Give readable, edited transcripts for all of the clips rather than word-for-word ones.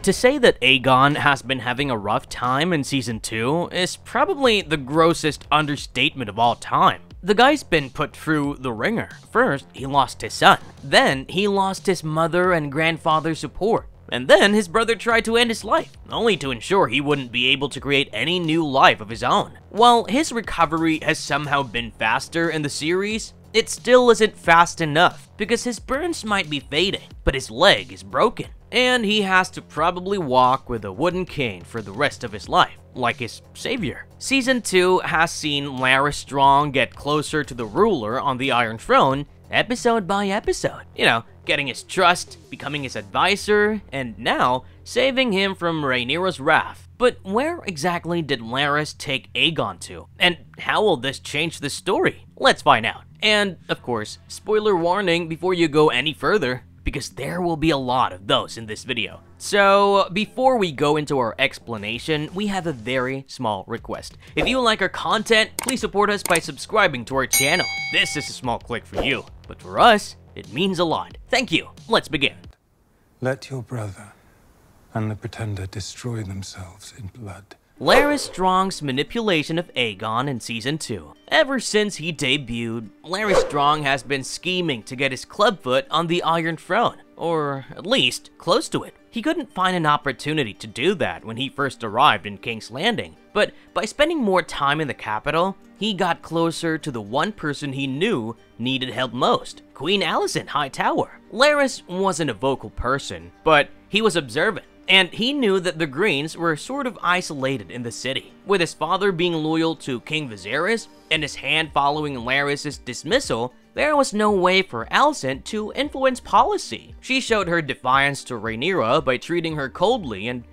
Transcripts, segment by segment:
To say that Aegon has been having a rough time in Season 2 is probably the grossest understatement of all time. The guy's been put through the ringer. First, he lost his son. Then, he lost his mother and grandfather's support. And then, his brother tried to end his life, only to ensure he wouldn't be able to create any new life of his own. While his recovery has somehow been faster in the series, it still isn't fast enough, because his burns might be fading, but his leg is broken. And he has to probably walk with a wooden cane for the rest of his life, like his savior. Season 2 has seen Larys Strong get closer to the ruler on the Iron Throne, episode by episode. You know, getting his trust, becoming his advisor, and now saving him from Rhaenyra's wrath. But where exactly did Larys take Aegon to? And how will this change the story? Let's find out. And, of course, spoiler warning before you go any further, because there will be a lot of those in this video. So, before we go into our explanation, we have a very small request. If you like our content, please support us by subscribing to our channel. This is a small click for you, but for us, it means a lot. Thank you. Let's begin. Let your brother and the Pretender destroy themselves in blood. Larys Strong's manipulation of Aegon in Season 2. Ever since he debuted, Larys Strong has been scheming to get his clubfoot on the Iron Throne, or at least close to it. He couldn't find an opportunity to do that when he first arrived in King's Landing, but by spending more time in the capital, he got closer to the one person he knew needed help most, Queen Alicent Hightower. Larys wasn't a vocal person, but he was observant. And he knew that the Greens were sort of isolated in the city, with his father being loyal to King Viserys and his hand following Larys' dismissal. There was no way for Alicent to influence policy. She showed her defiance to Rhaenyra by treating her coldly and,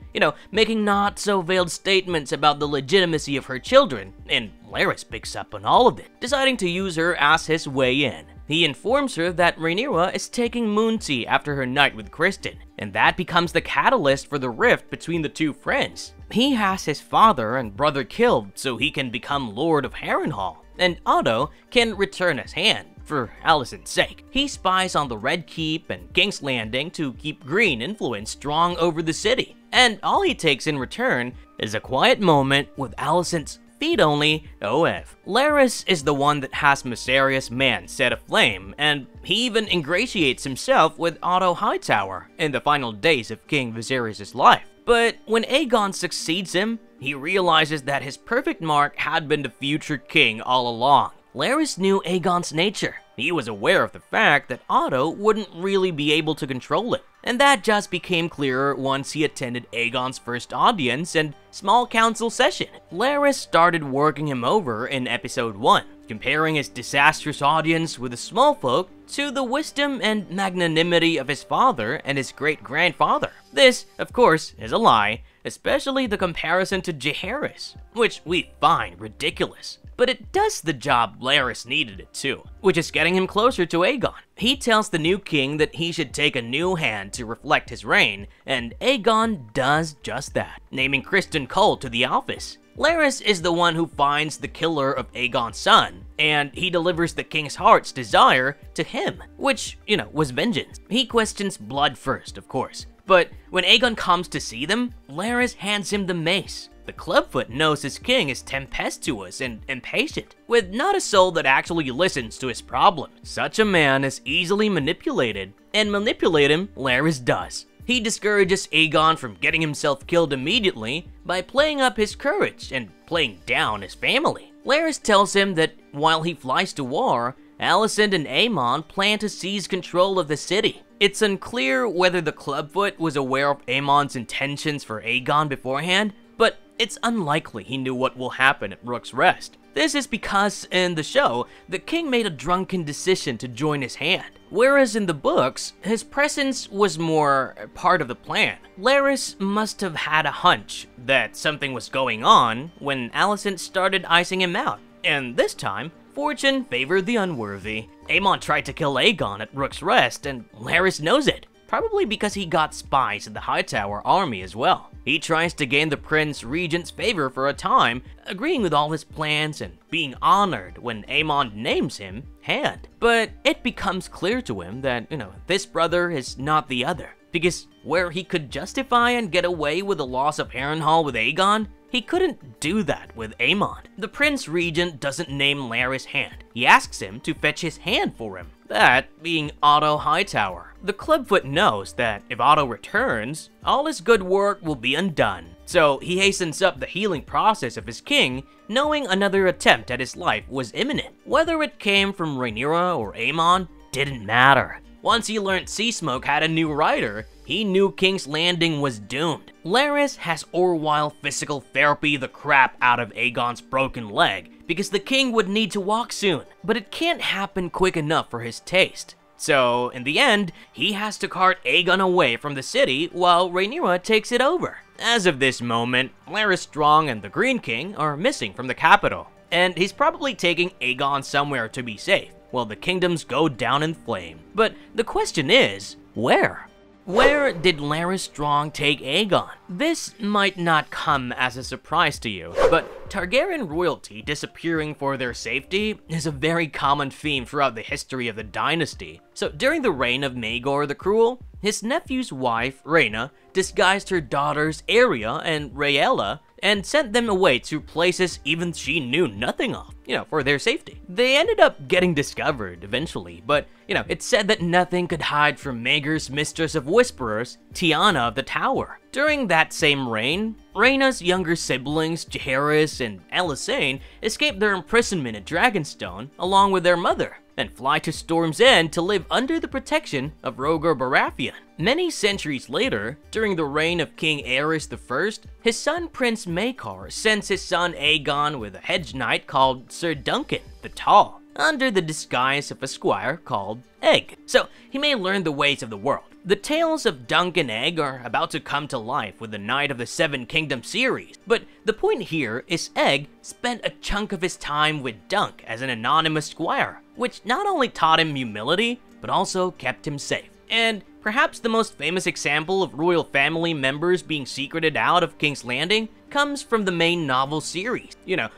making not-so-veiled statements about the legitimacy of her children, and Larys picks up on all of it, deciding to use her as his way in. He informs her that Rhaenyra is taking moon tea after her night with Kristen, and that becomes the catalyst for the rift between the two friends. He has his father and brother killed so he can become Lord of Harrenhal, and Otto can return his hand, for Alicent's sake. He spies on the Red Keep and King's Landing to keep Green influence strong over the city, and all he takes in return is a quiet moment with Alicent's feed-only OF. Larys is the one that has Mysaria's man set aflame, and he even ingratiates himself with Otto Hightower in the final days of King Viserys' life. But when Aegon succeeds him, he realizes that his perfect mark had been the future king all along. Larys knew Aegon's nature. He was aware of the fact that Otto wouldn't really be able to control it, and that just became clearer once he attended Aegon's first audience and small council session. Larys started working him over in episode 1, comparing his disastrous audience with the small folk to the wisdom and magnanimity of his father and his great-grandfather. This, of course, is a lie, especially the comparison to Jaehaerys, which we find ridiculous. But it does the job Larys needed it to, which is getting him closer to Aegon. He tells the new king that he should take a new hand to reflect his reign, and Aegon does just that, naming Kristen Cole to the office. Larys is the one who finds the killer of Aegon's son, and he delivers the king's heart's desire to him, which, was vengeance. He questions blood first, of course, but when Aegon comes to see them, Larys hands him the mace. The clubfoot knows his king is tempestuous and impatient, with not a soul that actually listens to his problems. Such a man is easily manipulated, and manipulate him, Larys does. He discourages Aegon from getting himself killed immediately by playing up his courage and playing down his family. Larys tells him that while he flies to war, Alicent and Aemon plan to seize control of the city. It's unclear whether the clubfoot was aware of Aemon's intentions for Aegon beforehand, but it's unlikely he knew what will happen at Rook's Rest. This is because in the show, the king made a drunken decision to join his hand, whereas in the books, his presence was more part of the plan. Larys must have had a hunch that something was going on when Alicent started icing him out, and this time, fortune favored the unworthy. Aemon tried to kill Aegon at Rook's Rest, and Larys knows it. Probably because he got spies in the Hightower army as well. He tries to gain the Prince Regent's favor for a time, agreeing with all his plans and being honored when Aemon names him Hand. But it becomes clear to him that, this brother is not the other, because where he could justify and get away with the loss of Harrenhal with Aegon, he couldn't do that with Aemon. The Prince Regent doesn't name Larys' hand. He asks him to fetch his hand for him, that being Otto Hightower. The Clubfoot knows that if Otto returns, all his good work will be undone. So he hastens up the healing process of his king, knowing another attempt at his life was imminent. Whether it came from Rhaenyra or Aemon didn't matter. Once he learned Seasmoke had a new rider, he knew King's Landing was doomed. Larys has Orwyle physical therapy the crap out of Aegon's broken leg, because the king would need to walk soon, but it can't happen quick enough for his taste. So, in the end, he has to cart Aegon away from the city while Rhaenyra takes it over. As of this moment, Larys Strong and the Green King are missing from the capital, and he's probably taking Aegon somewhere to be safe, while the kingdoms go down in flame. But the question is, where? Where did Larys Strong take Aegon? This might not come as a surprise to you, but Targaryen royalty disappearing for their safety is a very common theme throughout the history of the dynasty. So during the reign of Maegor the Cruel, his nephew's wife, Rhaena, disguised her daughters Arya and Rhaella and sent them away to places even she knew nothing of, for their safety. They ended up getting discovered eventually, but, it's said that nothing could hide from Maegor's mistress of whisperers, Tiana of the Tower. During that same reign, Rhaena's younger siblings, Jaehaerys and Elisane, escaped their imprisonment at Dragonstone along with their mother, and fly to Storm's End to live under the protection of Rhaegar Baratheon. Many centuries later, during the reign of King Aerys I, his son Prince Maekar sends his son Aegon with a hedge knight called Sir Duncan the Tall, under the disguise of a squire called Egg, so he may learn the ways of the world. The tales of Dunk and Egg are about to come to life with the Knight of the Seven Kingdoms series, but the point here is Egg spent a chunk of his time with Dunk as an anonymous squire, which not only taught him humility, but also kept him safe. And perhaps the most famous example of royal family members being secreted out of King's Landing comes from the main novel series.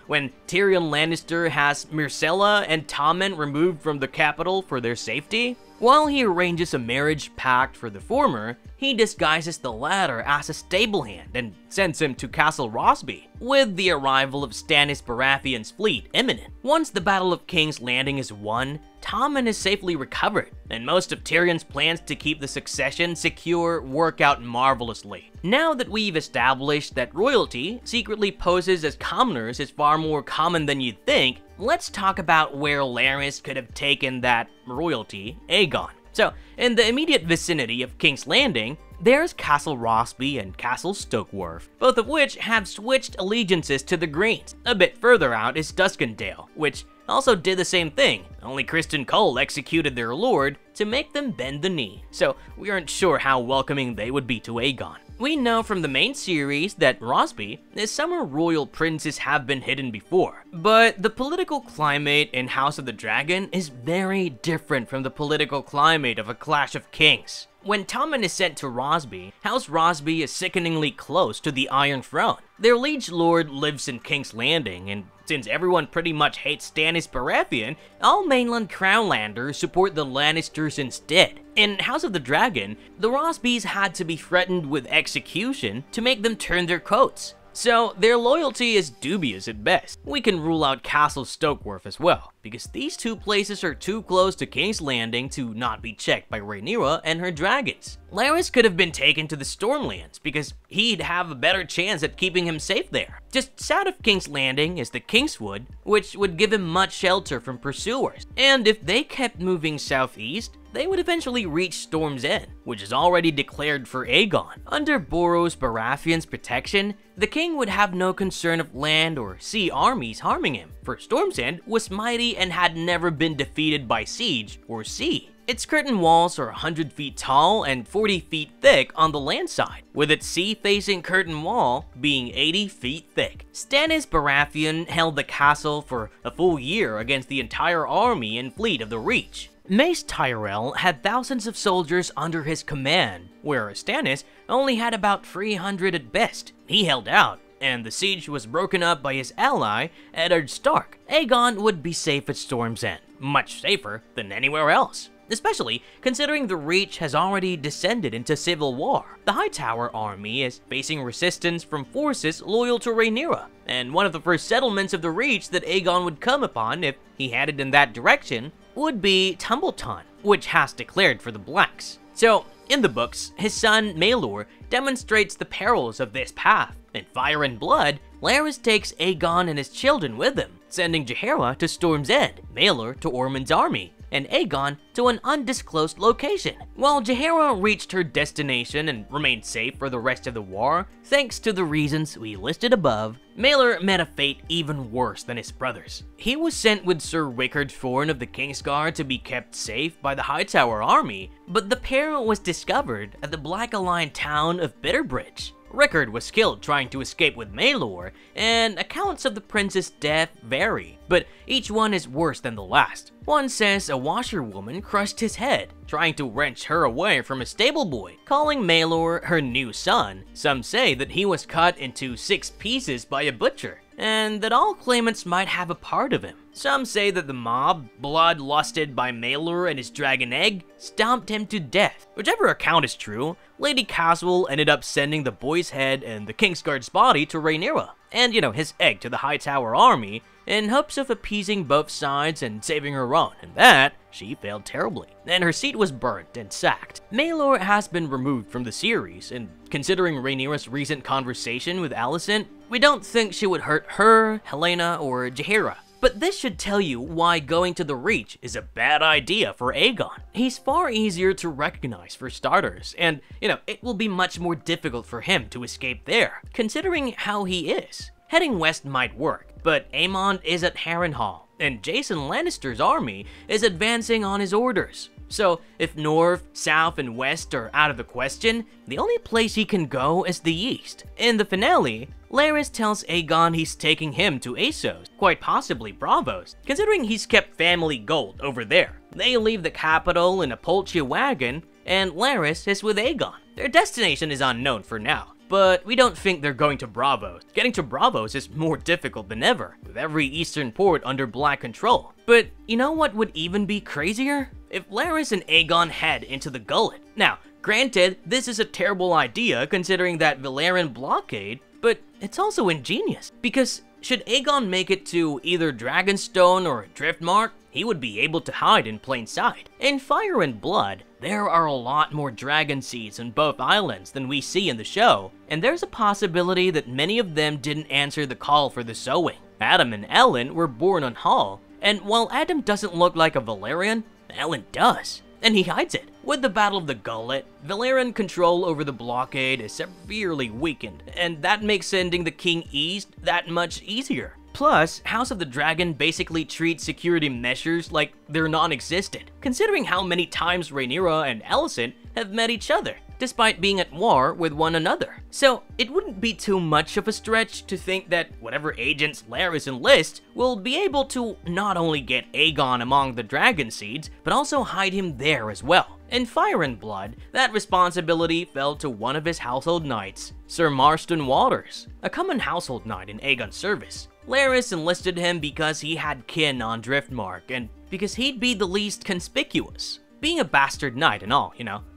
When Tyrion Lannister has Myrcella and Tommen removed from the capital for their safety. While he arranges a marriage pact for the former, he disguises the latter as a stable hand and sends him to Castle Rosby, with the arrival of Stannis Baratheon's fleet imminent. Once the Battle of King's Landing is won, Tommen is safely recovered, and most of Tyrion's plans to keep the succession secure work out marvelously. Now that we've established that royalty secretly poses as commoners is far more common than you'd think, let's talk about where Larys could have taken that royalty, Aegon. So, in the immediate vicinity of King's Landing, there's Castle Rosby and Castle Stokeworth, both of which have switched allegiances to the Greens. A bit further out is Duskendale, which also did the same thing, only Criston Cole executed their lord to make them bend the knee, so we aren't sure how welcoming they would be to Aegon. We know from the main series that Rosby is somewhere royal princes have been hidden before, but the political climate in House of the Dragon is very different from the political climate of A Clash of Kings. When Tommen is sent to Rosby, House Rosby is sickeningly close to the Iron Throne. Their liege lord lives in King's Landing, and since everyone pretty much hates Stannis Baratheon, all mainland Crownlanders support the Lannisters instead. In House of the Dragon, the Rosbys had to be threatened with execution to make them turn their coats, so their loyalty is dubious at best. We can rule out Castle Stokeworth as well, because these two places are too close to King's Landing to not be checked by Rhaenyra and her dragons. Larys could have been taken to the Stormlands, because he'd have a better chance at keeping him safe there. Just south of King's Landing is the Kingswood, which would give him much shelter from pursuers. And if they kept moving southeast, they would eventually reach Storm's End, which is already declared for Aegon. Under Boros Baratheon's protection, the king would have no concern of land or sea armies harming him, for Storm's End was mighty and had never been defeated by siege or sea. Its curtain walls are 100 feet tall and 40 feet thick on the land side, with its sea-facing curtain wall being 80 feet thick. Stannis Baratheon held the castle for a full year against the entire army and fleet of the Reach. Mace Tyrell had thousands of soldiers under his command, whereas Stannis only had about 300 at best. He held out, and the siege was broken up by his ally, Eddard Stark. Aegon would be safe at Storm's End, much safer than anywhere else. especially considering the Reach has already descended into civil war. The Hightower army is facing resistance from forces loyal to Rhaenyra, and one of the first settlements of the Reach that Aegon would come upon if he headed in that direction would be Tumbleton, which has declared for the Blacks. So, in the books, his son Maelor demonstrates the perils of this path. In Fire and Blood, Larys takes Aegon and his children with him, sending Jaehaera to Storm's End, Maelor to Ormond's army, and Aegon to an undisclosed location. While Jaehaera reached her destination and remained safe for the rest of the war, thanks to the reasons we listed above, Maelor met a fate even worse than his brothers. He was sent with Sir Rickard Thorne of the Kingsguard to be kept safe by the Hightower army, but the pair was discovered at the Black-aligned town of Bitterbridge. Rickard was killed trying to escape with Maelor, and accounts of the prince's death vary, but each one is worse than the last. One says a washerwoman crushed his head, trying to wrench her away from a stable boy, calling Maelor her new son. Some say that he was cut into 6 pieces by a butcher, and that all claimants might have a part of him. Some say that the mob, bloodlusted by Maelor and his dragon egg, stomped him to death. Whichever account is true, Lady Caswell ended up sending the boy's head and the Kingsguard's body to Rhaenyra, and his egg to the Hightower army, in hopes of appeasing both sides and saving her own, and that she failed terribly, and her seat was burnt and sacked. Maelor has been removed from the series, and considering Rhaenyra's recent conversation with Alicent, we don't think she would hurt her, Helaena, or Jaehaera. But this should tell you why going to the Reach is a bad idea for Aegon. He's far easier to recognize for starters, and, it will be much more difficult for him to escape there, considering how he is. Heading west might work, but Aemond is at Harrenhal, and Jason Lannister's army is advancing on his orders. So, if north, south, and west are out of the question, the only place he can go is the east. In the finale, Larys tells Aegon he's taking him to Essos, quite possibly Braavos, considering he's kept family gold over there. They leave the capital in a Polchia wagon, and Larys is with Aegon. Their destination is unknown for now, but we don't think they're going to Braavos. Getting to Braavos is more difficult than ever, with every eastern port under Black control. But you know what would even be crazier? If Larys and Aegon head into the Gullet. Now, granted, this is a terrible idea considering that Valyrian blockade, but it's also ingenious, because should Aegon make it to either Dragonstone or Driftmark, he would be able to hide in plain sight. In Fire and Blood, there are a lot more dragon seeds in both islands than we see in the show, and there's a possibility that many of them didn't answer the call for the sowing. Adam and Ellen were born on Hall, and while Adam doesn't look like a Valyrian, Ellen does, and he hides it. With the Battle of the Gullet, Valyrian control over the blockade is severely weakened, and that makes sending the King east that much easier. Plus, House of the Dragon basically treats security measures like they're non-existent, considering how many times Rhaenyra and Alicent have met each other, despite being at war with one another. So, it wouldn't be too much of a stretch to think that whatever agents Larys enlists will be able to not only get Aegon among the dragon seeds, but also hide him there as well. In Fire and Blood, that responsibility fell to one of his household knights, Sir Marston Waters, a common household knight in Aegon's service. Larys enlisted him because he had kin on Driftmark, and because he'd be the least conspicuous, being a bastard knight and all,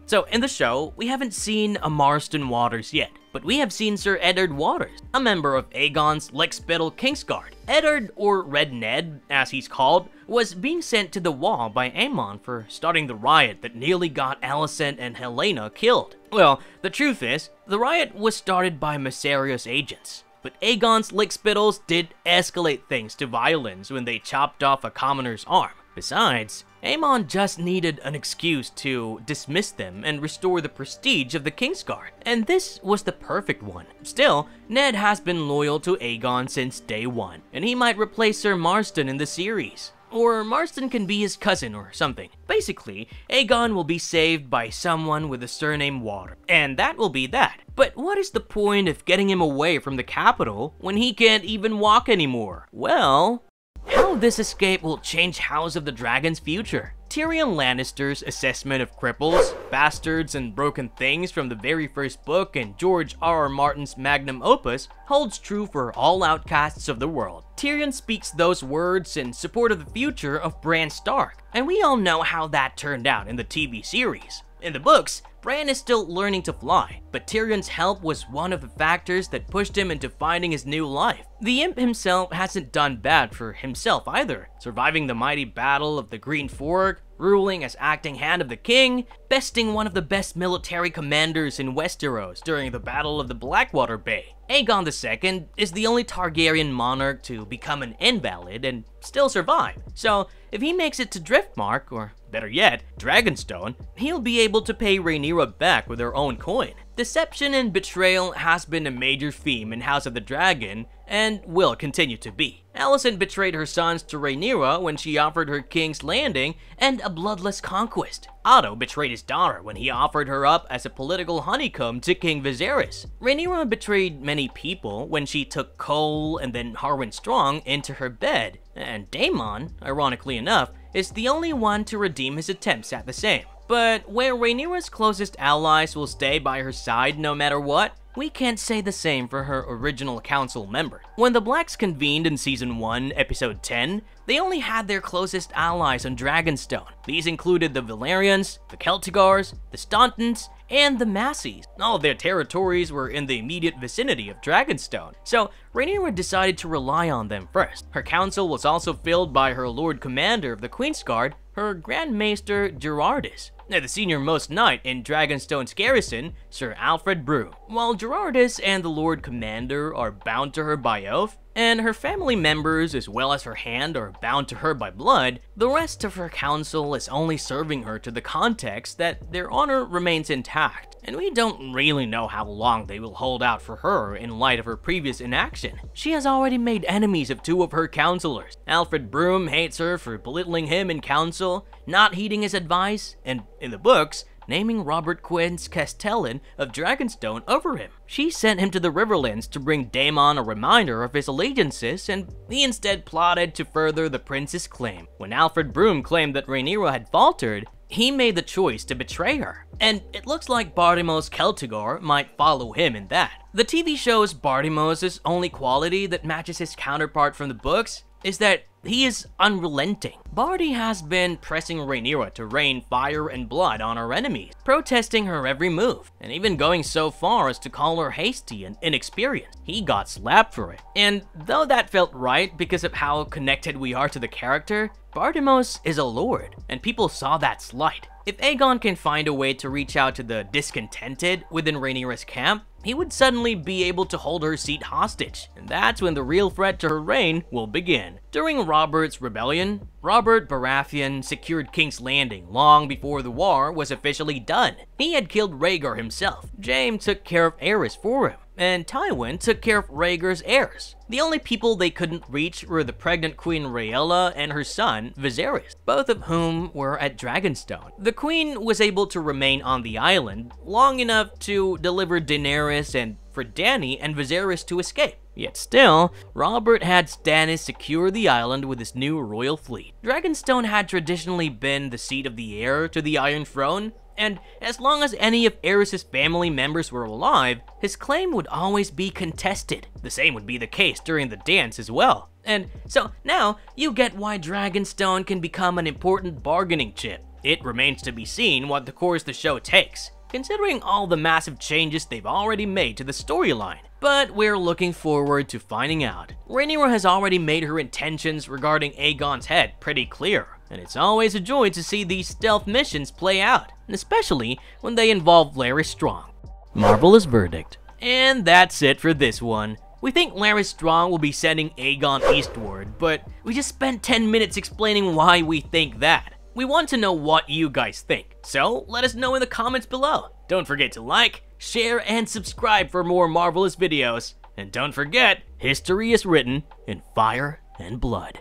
So in the show, we haven't seen a Marston Waters yet, but we have seen Sir Eddard Waters, a member of Aegon's Lickspittle Kingsguard. Eddard, or Red Ned, as he's called, was being sent to the Wall by Aemon for starting the riot that nearly got Alicent and Helaena killed. Well, the truth is, the riot was started by Mysarios agents. But Aegon's Lickspittles did escalate things to violence when they chopped off a commoner's arm. Besides, Aemon just needed an excuse to dismiss them and restore the prestige of the Kingsguard, and this was the perfect one. Still, Ned has been loyal to Aegon since day one, and he might replace Sir Marston in the series. Or Marston can be his cousin or something. Basically, Aegon will be saved by someone with the surname Water, and that will be that. But what is the point of getting him away from the capital when he can't even walk anymore? Well, how this escape will change House of the Dragon's future. Tyrion Lannister's assessment of cripples, bastards, and broken things from the very first book in George R.R. Martin's magnum opus holds true for all outcasts of the world. Tyrion speaks those words in support of the future of Bran Stark, and we all know how that turned out in the TV series. In the books, Bran is still learning to fly, but Tyrion's help was one of the factors that pushed him into finding his new life. The imp himself hasn't done bad for himself either, surviving the mighty battle of the Green Fork, ruling as acting hand of the king, besting one of the best military commanders in Westeros during the Battle of the Blackwater Bay. Aegon II is the only Targaryen monarch to become an invalid and still survive, so if he makes it to Driftmark, or better yet, Dragonstone, he'll be able to pay Rhaenyra back with her own coin. Deception and betrayal has been a major theme in House of the Dragon, and will continue to be. Alicent betrayed her sons to Rhaenyra when she offered her King's Landing and a bloodless conquest. Otto betrayed his daughter when he offered her up as a political honeycomb to King Viserys. Rhaenyra betrayed many people when she took Cole and then Harwin Strong into her bed, and Daemon, ironically enough, is the only one to redeem his attempts at the same. But where Rhaenyra's closest allies will stay by her side no matter what, we can't say the same for her original council member. When the Blacks convened in Season 1, Episode 10, they only had their closest allies on Dragonstone. These included the Valyrians, the Celtigars, the Stauntons, and the Massies. All of their territories were in the immediate vicinity of Dragonstone, so Rhaenyra decided to rely on them first. Her council was also filled by her Lord Commander of the Queensguard, her Grand Maester Gerardus, the senior-most knight in Dragonstone's garrison, Sir Alfred Brew. While Gerardus and the Lord Commander are bound to her by oath, and her family members as well as her hand are bound to her by blood, the rest of her council is only serving her to the context that their honor remains intact, and we don't really know how long they will hold out for her in light of her previous inaction. She has already made enemies of 2 of her counselors. Alfred Broom hates her for belittling him in council, not heeding his advice, and in the books, naming Robert Quinn's Castellan of Dragonstone over him. She sent him to the Riverlands to bring Daemon a reminder of his allegiances, and he instead plotted to further the prince's claim. When Alfred Broom claimed that Rhaenyra had faltered, he made the choice to betray her, and it looks like Bartimos Celtigar might follow him in that. The TV show's Bartimos' only quality that matches his counterpart from the books is that he is unrelenting. Barty has been pressing Rhaenyra to rain fire and blood on her enemies, protesting her every move, and even going so far as to call her hasty and inexperienced. He got slapped for it. And though that felt right because of how connected we are to the character, Bartimos is a lord, and people saw that slight. If Aegon can find a way to reach out to the discontented within Rhaenyra's camp, he would suddenly be able to hold her seat hostage, and that's when the real threat to her reign will begin. During Robert's rebellion, Robert Baratheon secured King's Landing long before the war was officially done. He had killed Rhaegar himself. Jaime took care of Aerys for him, and Tywin took care of Rhaegar's heirs. The only people they couldn't reach were the pregnant Queen Rhaella and her son, Viserys, both of whom were at Dragonstone. The Queen was able to remain on the island long enough to deliver Daenerys and for Dany and Viserys to escape. Yet still, Robert had Stannis secure the island with his new royal fleet. Dragonstone had traditionally been the seat of the heir to the Iron Throne, and as long as any of Aerys' family members were alive, his claim would always be contested. The same would be the case during the dance as well. And so now, you get why Dragonstone can become an important bargaining chip. It remains to be seen what the course the show takes, considering all the massive changes they've already made to the storyline. But we're looking forward to finding out. Rhaenyra has already made her intentions regarding Aegon's head pretty clear, and it's always a joy to see these stealth missions play out, especially when they involve Larys Strong. Marvelous verdict. And that's it for this one. We think Larys Strong will be sending Aegon eastward, but we just spent 10 minutes explaining why we think that. We want to know what you guys think, so let us know in the comments below. Don't forget to like, share, and subscribe for more marvelous videos. And don't forget, history is written in fire and blood.